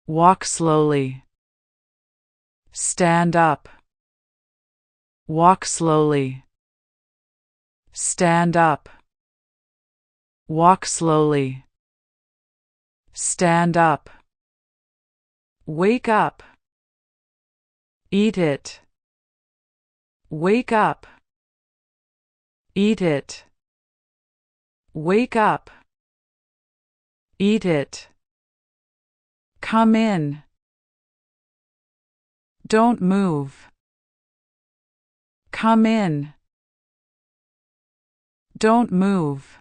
Walk slowly. Stand up. Walk slowly. Stand up. Walk slowly. Stand up. Wake up. Eat it. Wake up. Eat it. Wake up. Eat it. Come in. Don't move. Come in. Don't move.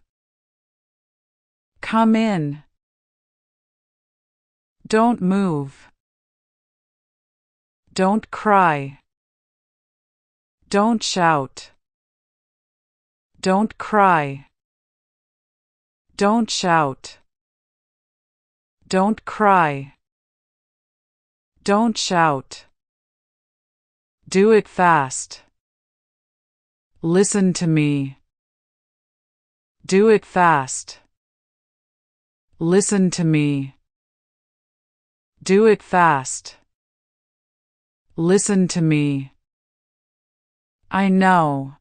Come in. Don't move. Don't cry. Don't shout. Don't cry. Don't shout. Don't cry. Don't shout. Do it fast. Listen to me. Do it fast. Listen to me. Do it fast. Listen to me. I know.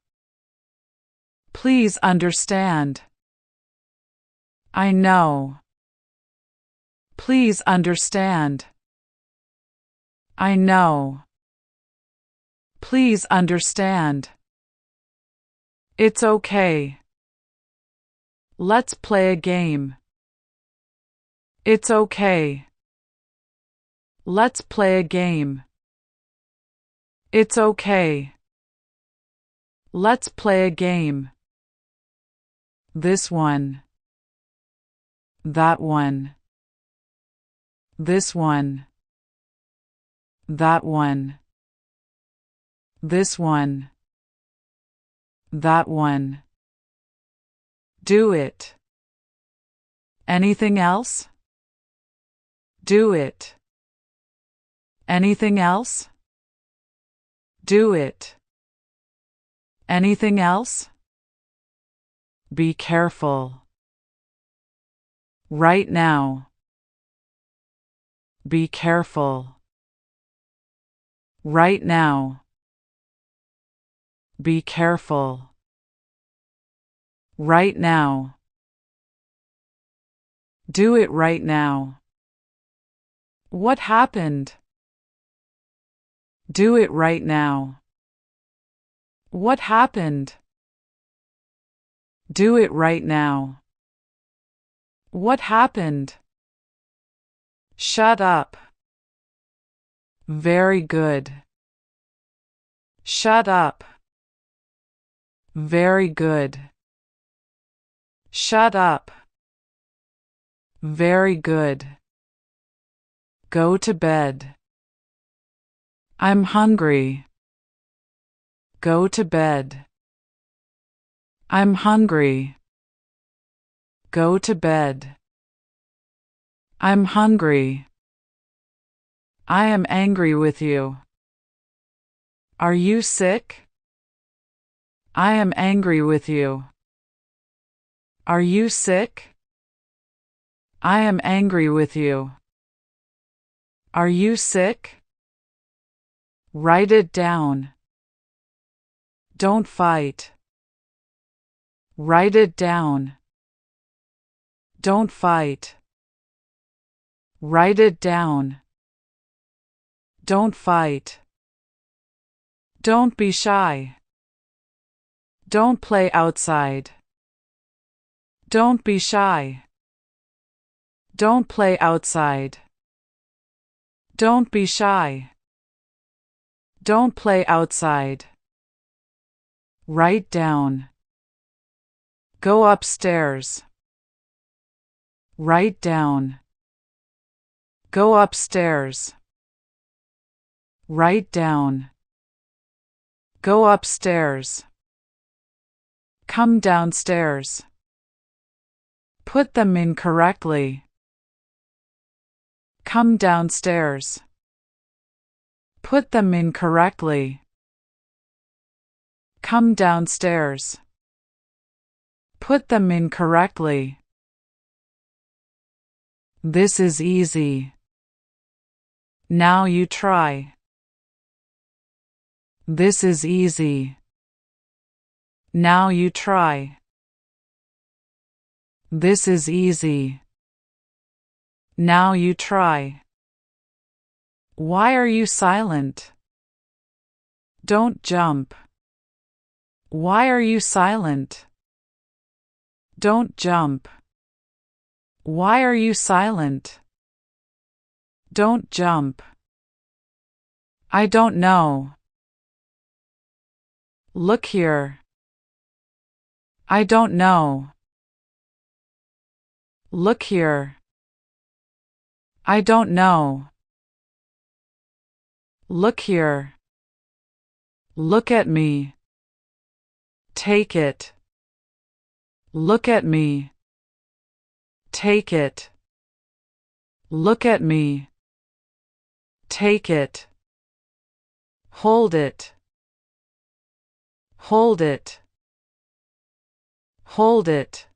Please understand. I know. Please understand. I know. Please understand. It's okay. Let's play a game. It's okay. Let's play a game. It's okay. Let's play a game. This one. That one. This one. That one. This one. That one. Do it. Anything else? Do it. Anything else? Do it. Anything else? Be careful. Right now. Be careful. Right now. Be careful. Right now. Do it right now. What happened? Do it right now. What happened? Do it right now. What happened? Shut up. Very good. Shut up. Very good. Shut up. Very good. Go to bed. I'm hungry. Go to bed. I'm hungry. Go to bed. I'm hungry. I am angry with you. Are you sick? I am angry with you. Are you sick? I am angry with you. Are you sick? Write it down. Don't fight. Write it down. Don't fight. Write it down. Don't fight. Don't be shy. Don't play outside. Don't be shy. Don't play outside. Don't be shy. Don't play outside. Write down. Go upstairs. Write down. Go upstairs. Write down. Go upstairs. Come downstairs. Put them in correctly. Come downstairs. Put them in correctly. Come downstairs. Put them in correctly. This is easy. Now you try. This is easy. Now you try. This is easy. Now you try. Why are you silent? Don't jump. Why are you silent? Don't jump. Why are you silent? Don't jump. I don't know. Look here. I don't know. Look here. I don't know. Look here. Look at me. Take it. Look at me. Take it. Look at me. Take it. Hold it. Hold it. Hold it.